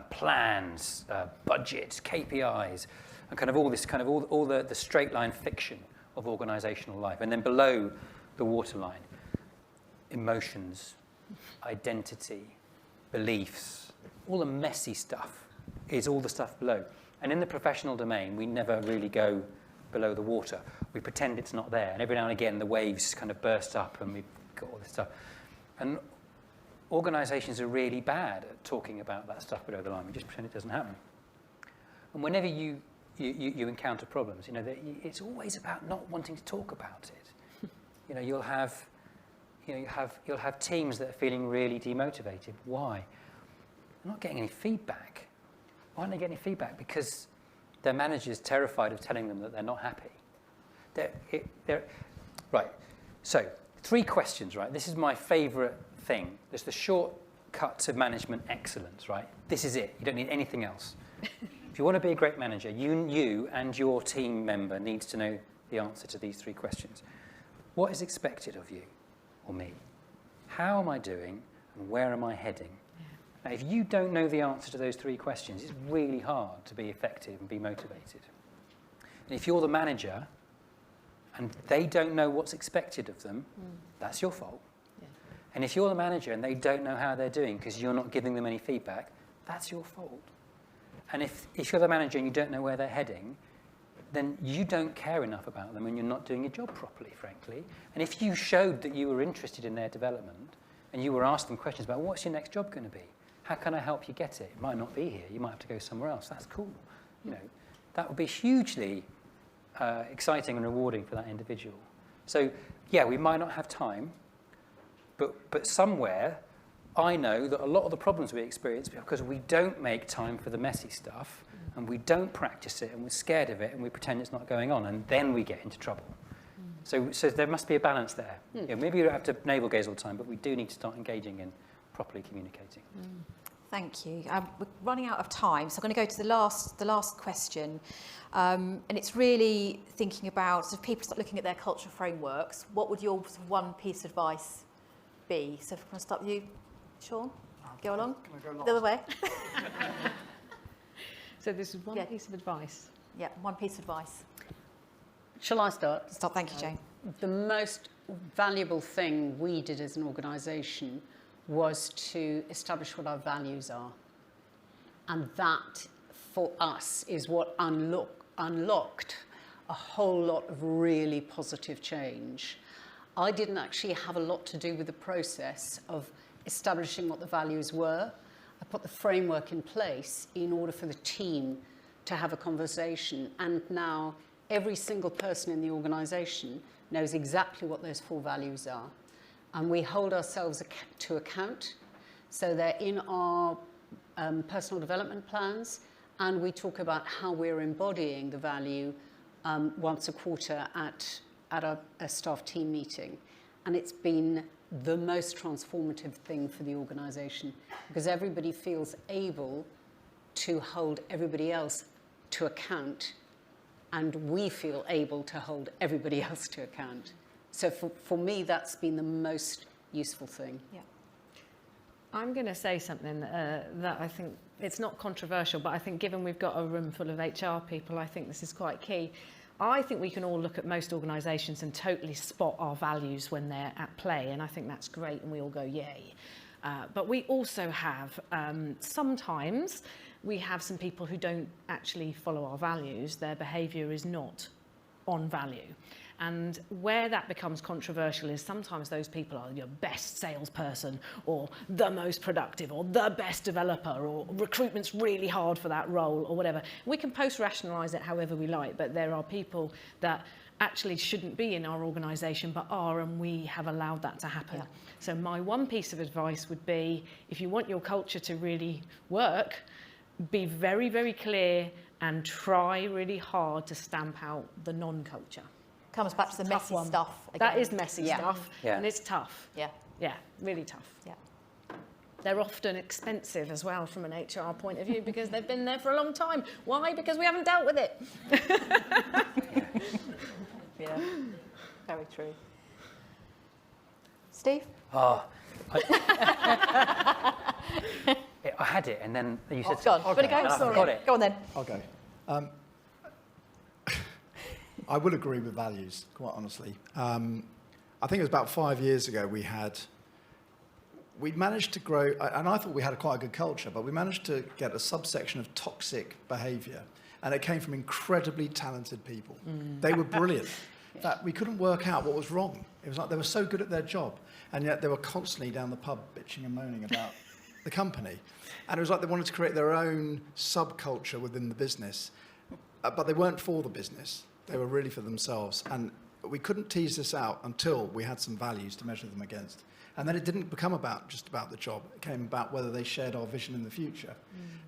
plans, budgets, KPIs, and kind of all this kind of all the straight line fiction of organisational life. And then below the waterline, emotions, identity, beliefs, all the messy stuff is all the stuff below. And in the professional domain, we never really go below the water. We pretend it's not there. And every now and again, the waves kind of burst up and we've got all this stuff. And organisations are really bad at talking about that stuff below the line. We just pretend it doesn't happen. And whenever you encounter problems, you know, it's always about not wanting to talk about it. You know, you'll have teams that are feeling really demotivated. Why? They're not getting any feedback. Why aren't they getting any feedback? Because their manager's terrified of telling them that they're not happy. Right, so 3 questions, right? This is my favourite thing. It's the shortcut to management excellence, right? This is it. You don't need anything else. If you want to be a great manager, you and your team member needs to know the answer to these 3 questions. What is expected of you or me? How am I doing and where am I heading? Now, if you don't know the answer to those 3 questions, it's really hard to be effective and be motivated. And if you're the manager and they don't know what's expected of them, that's your fault. Yeah. And if you're the manager and they don't know how they're doing because you're not giving them any feedback, that's your fault. And if you're the manager and you don't know where they're heading, then you don't care enough about them and you're not doing your job properly, frankly. And if you showed that you were interested in their development and you were asking questions about what's your next job going to be? How can I help you get it? It might not be here. You might have to go somewhere else. That's cool. You know, that would be hugely exciting and rewarding for that individual. So, yeah, we might not have time, but somewhere I know that a lot of the problems we experience because we don't make time for the messy stuff and we don't practice it and we're scared of it and we pretend it's not going on and then we get into trouble. So there must be a balance there. Yeah, maybe you don't have to navel gaze all the time, but we do need to start engaging in properly communicating. Thank you. We're running out of time, so I'm going to go to the last question. And it's really thinking about, if people start looking at their culture frameworks, what would your one piece of advice be? So if I can start with you, Sean, go along. Can I go The other way. So this is one Yeah. piece of advice. Yeah, one piece of advice. Shall I start? Stop. Thank you, Jane. The most valuable thing we did as an organisation was to establish what our values are. And that, for us, is what unlocked a whole lot of really positive change. I didn't actually have a lot to do with the process of establishing what the values were. I put the framework in place in order for the team to have a conversation. And now every single person in the organisation knows exactly what those 4 values are. And we hold ourselves to account. So they're in our personal development plans, and we talk about how we're embodying the value once a quarter at a staff team meeting. And it's been the most transformative thing for the organisation, because everybody feels able to hold everybody else to account, and we feel able to hold everybody else to account. So for me, that's been the most useful thing. Yeah. I'm going to say something that I think, it's not controversial, but I think given we've got a room full of HR people, I think this is quite key. I think we can all look at most organisations and totally spot our values when they're at play, and I think that's great, and we all go, yay. But we also have, sometimes, we have some people who don't actually follow our values. Their behaviour is not on value. And where that becomes controversial is sometimes those people are your best salesperson, or the most productive, or the best developer, or recruitment's really hard for that role, or whatever. We can post-rationalise it however we like, but there are people that actually shouldn't be in our organisation but are, and we have allowed that to happen. Yeah. So my one piece of advice would be, if you want your culture to really work, be very, very clear and try really hard to stamp out the non-culture. Comes back to the Tough messy one. stuff again. That is messy Yeah. stuff, Yeah. and it's tough. Yeah. Yeah, really tough. Yeah. They're often expensive as well from an HR point of view because they've been there for a long time. Why? Because we haven't dealt with it. Yeah. Very true. Steve? Oh, I had it, and then you said Go on. something. Want to go? And I forgot it. Go on then. Okay. I will agree with values, quite honestly. I think it was about 5 years ago we managed to grow, and I thought we had quite a good culture, but we managed to get a subsection of toxic behaviour, and it came from incredibly talented people. They were brilliant. In fact, we couldn't work out what was wrong. It was like they were so good at their job, and yet they were constantly down the pub bitching and moaning about the company. And it was like they wanted to create their own subculture within the business, but they weren't for the business. They were really for themselves. And we couldn't tease this out until we had some values to measure them against. And then it didn't become just about the job. It came about whether they shared our vision in the future.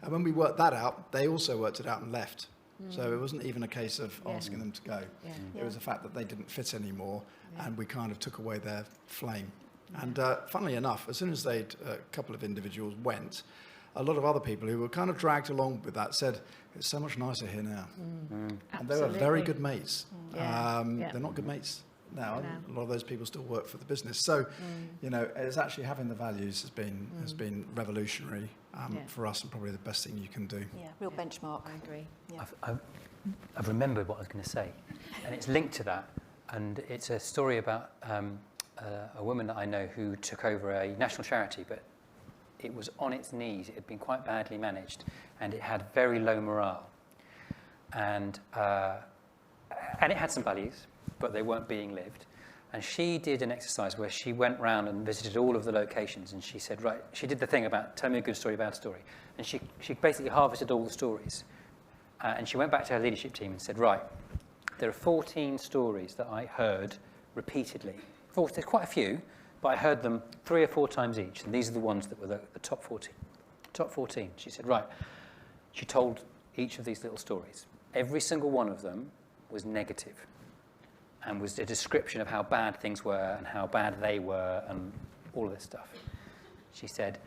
And when we worked that out, they also worked it out and left. So it wasn't even a case of asking them to go. Yeah. It was the fact that they didn't fit anymore, and we kind of took away their flame. And funnily enough, as soon as a couple of individuals went, a lot of other people who were kind of dragged along with that said, it's so much nicer here now. And they were very good mates. Yeah. They're not good mates now. No. A lot of those people still work for the business. So, you know, it's actually having the values has been revolutionary for us, and probably the best thing you can do. Yeah, real benchmark. I agree. Yeah. I've remembered what I was going to say, and it's linked to that. And it's a story about a woman that I know who took over a national charity, but it was on its knees. It had been quite badly managed, and it had very low morale. And it had some values, but they weren't being lived. And she did an exercise where she went round and visited all of the locations, and she said, right, she did the thing about tell me a good story, bad story. And she basically harvested all the stories. And she went back to her leadership team and said, right, there are 14 stories that I heard repeatedly. There's quite a few, but I heard them 3 or 4 times each, and these are the ones that were the top 14. Top 14. She said, right. She told each of these little stories. Every single one of them was negative, and was a description of how bad things were and how bad they were and all of this stuff. She said,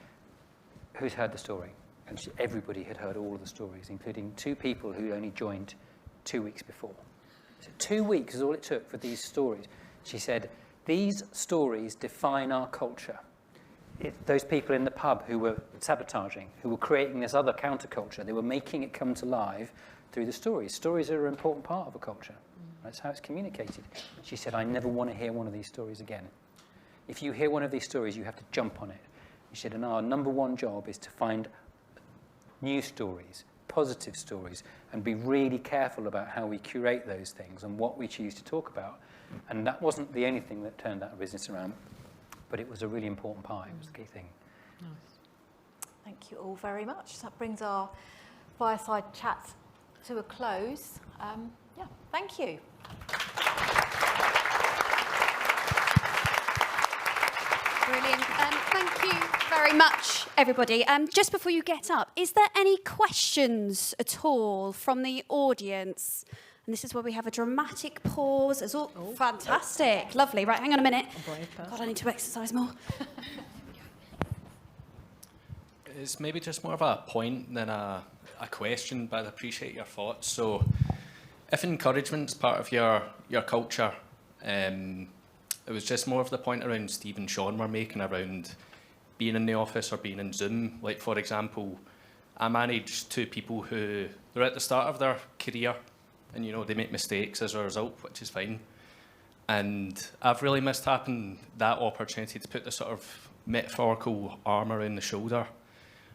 who's heard the story? And everybody had heard all of the stories, including 2 people who only joined 2 weeks before. So 2 weeks is all it took for these stories. She said, these stories define our culture. those people in the pub who were sabotaging, who were creating this other counterculture. They were making it come to life through the stories. Stories are an important part of a culture. That's how it's communicated. She said, I never want to hear one of these stories again. If you hear one of these stories, you have to jump on it. She said, and our number one job is to find new stories, positive stories, and be really careful about how we curate those things and what we choose to talk about. And that wasn't the only thing that turned that business around, but it was a really important part. It was the key thing. Nice. Thank you all very much. So that brings our fireside chat to a close. Yeah, thank you. Brilliant. Thank you very much, everybody. Just before you get up, is there any questions at all from the audience? And this is where we have a dramatic pause. It's all fantastic. Lovely. Right, hang on a minute. God, I need to exercise more. It's maybe just more of a point than a question, but I'd appreciate your thoughts. So, if encouragement's part of your culture, it was just more of the point around Steve and Sean were making around being in the office or being in Zoom. Like, for example, I manage two people who, they're at the start of their career and, you know, they make mistakes as a result, which is fine. And I've really missed having that opportunity to put the sort of metaphorical arm around the shoulder.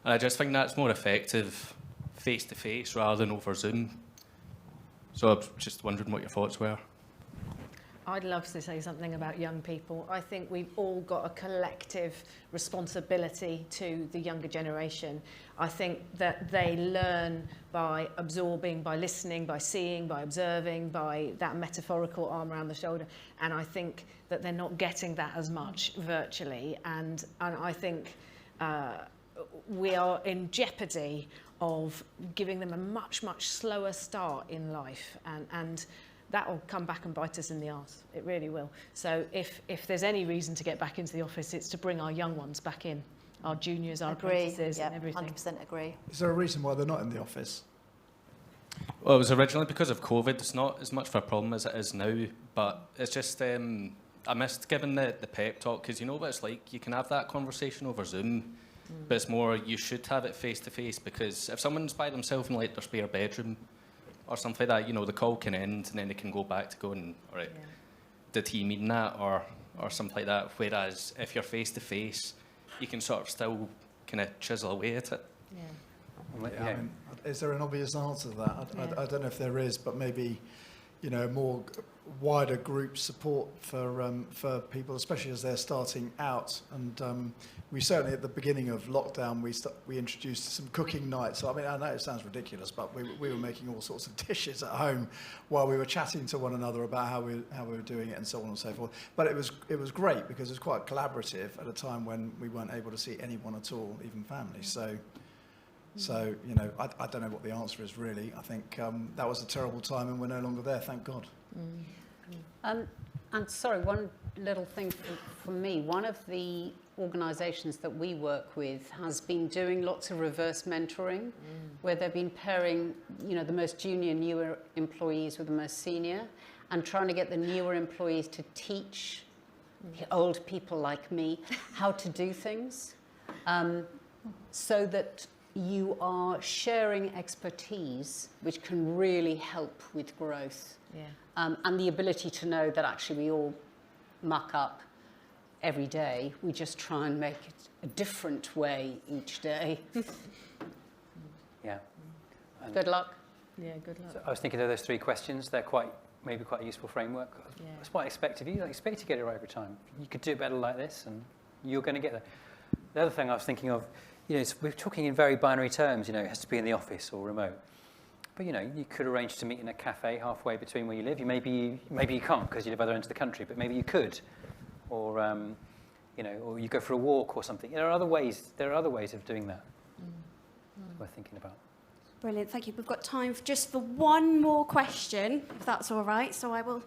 And I just think that's more effective face-to-face rather than over Zoom. So I was just wondering what your thoughts were. I'd love to say something about young people. I think we've all got a collective responsibility to the younger generation. I think that they learn by absorbing, by listening, by seeing, by observing, by that metaphorical arm around the shoulder. And I think that they're not getting that as much virtually. And I think we are in jeopardy of giving them a much, much slower start in life. And that will come back and bite us in the arse. It really will. So if there's any reason to get back into the office, it's to bring our young ones back in, our juniors, our apprentices, and everything. 100% agree. Is there a reason why they're not in the office? Well, it was originally because of COVID. It's not as much of a problem as it is now, but it's just I missed giving the pep talk, because you know what it's like. You can have that conversation over Zoom, but it's more you should have it face-to-face, because if someone's by themselves in like their spare bedroom, or something like that, you know, the call can end and then they can go back to going, all right, did he mean that, or something like that. Whereas if you're face to face, you can sort of still kind of chisel away at it. Yeah, I mean, is there an obvious answer to that? I don't know if there is, but maybe, you know, more wider group support for people, especially as they're starting out. And we certainly, at the beginning of lockdown, we introduced some cooking nights. I mean, I know it sounds ridiculous, but we were making all sorts of dishes at home while we were chatting to one another about how we were doing it and so on and so forth. But it was great, because it was quite collaborative at a time when we weren't able to see anyone at all, even family. So, you know, I don't know what the answer is, really. I think that was a terrible time and we're no longer there, thank God. And sorry, one little thing for me. One of the organisations that we work with has been doing lots of reverse mentoring, where they've been pairing, you know, the most junior, newer employees with the most senior, and trying to get the newer employees to teach the old people like me how to do things, so that you are sharing expertise, which can really help with growth. And the ability to know that actually we all muck up every day. We just try and make it a different way each day. Yeah. Good luck. Yeah, good luck. So I was thinking of those three questions. They're maybe quite a useful framework. That's what I expect of you. I expect you to get it right every time. You could do better like this, and you're going to get there. The other thing I was thinking of, you know, we're talking in very binary terms. You know, it has to be in the office or remote. But, you know, you could arrange to meet in a cafe halfway between where you live. Maybe you can't because you live other ends of the country, but maybe you could. Or, you know, or you go for a walk or something. There are other ways of doing that. That's worth thinking about. Brilliant, thank you. We've got time just for one more question, if that's all right. So I will.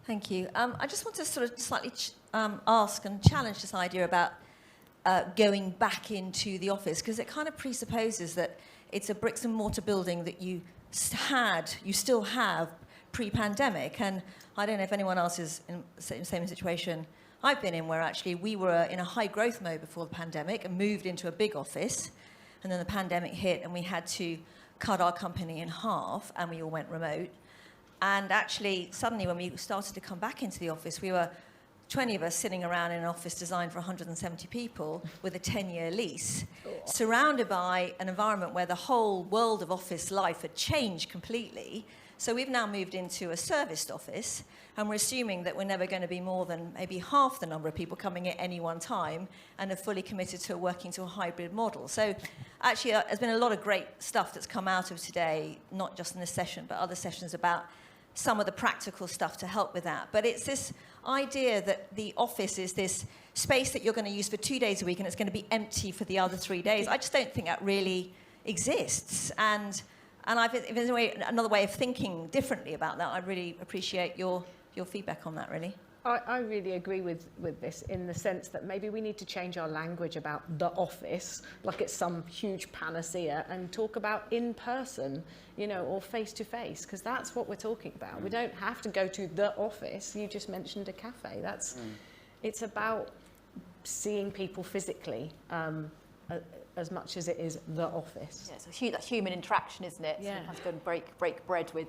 Thank you. I just want to sort of slightly ask and challenge this idea about going back into the office, because it kind of presupposes that it's a bricks and mortar building that you still have pre-pandemic. And I don't know if anyone else is in the same situation I've been in, where actually we were in a high growth mode before the pandemic and moved into a big office. And then the pandemic hit and we had to cut our company in half and we all went remote. And actually, suddenly when we started to come back into the office, we were 20 of us sitting around in an office designed for 170 people with a 10-year lease, surrounded by an environment where the whole world of office life had changed completely. So we've now moved into a serviced office, and we're assuming that we're never going to be more than maybe half the number of people coming at any one time, and are fully committed to working to a hybrid model. So actually, there's been a lot of great stuff that's come out of today, not just in this session, but other sessions about some of the practical stuff to help with that. But it's this idea that the office is this space that you're going to use for 2 days a week and it's going to be empty for the other 3 days. I just don't think that really exists. And if there's another way of thinking differently about that, I'd really appreciate your feedback on that, really. I really agree with this, in the sense that maybe we need to change our language about the office, like it's some huge panacea, and talk about in person, you know, or face to face, because that's what we're talking about. We don't have to go to the office. You just mentioned a cafe. It's about seeing people physically as much as it is the office. Yeah, so that human interaction, isn't it? Yeah. Sometimes go and break bread with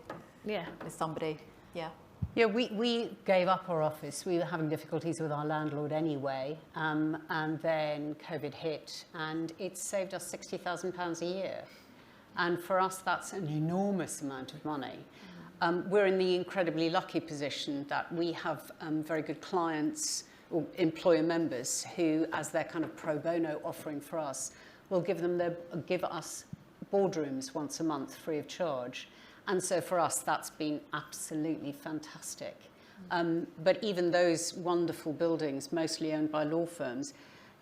somebody. Yeah. Yeah, we gave up our office. We were having difficulties with our landlord anyway, and then COVID hit, and it saved us £60,000 a year. And for us, that's an enormous amount of money. We're in the incredibly lucky position that we have very good clients or employer members who, as their kind of pro bono offering for us, will give us boardrooms once a month free of charge. And so for us, that's been absolutely fantastic. But even those wonderful buildings, mostly owned by law firms,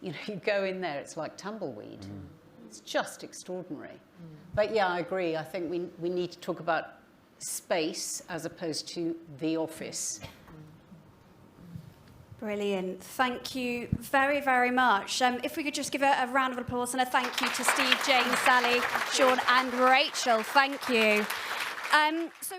you know, you go in there, it's like tumbleweed. It's just extraordinary. But yeah, I agree. I think we need to talk about space as opposed to the office. Brilliant. Thank you very, very much. If we could just give a round of applause and a thank you to Steve, Jane, Sally, Sean and Rachel. Thank you. So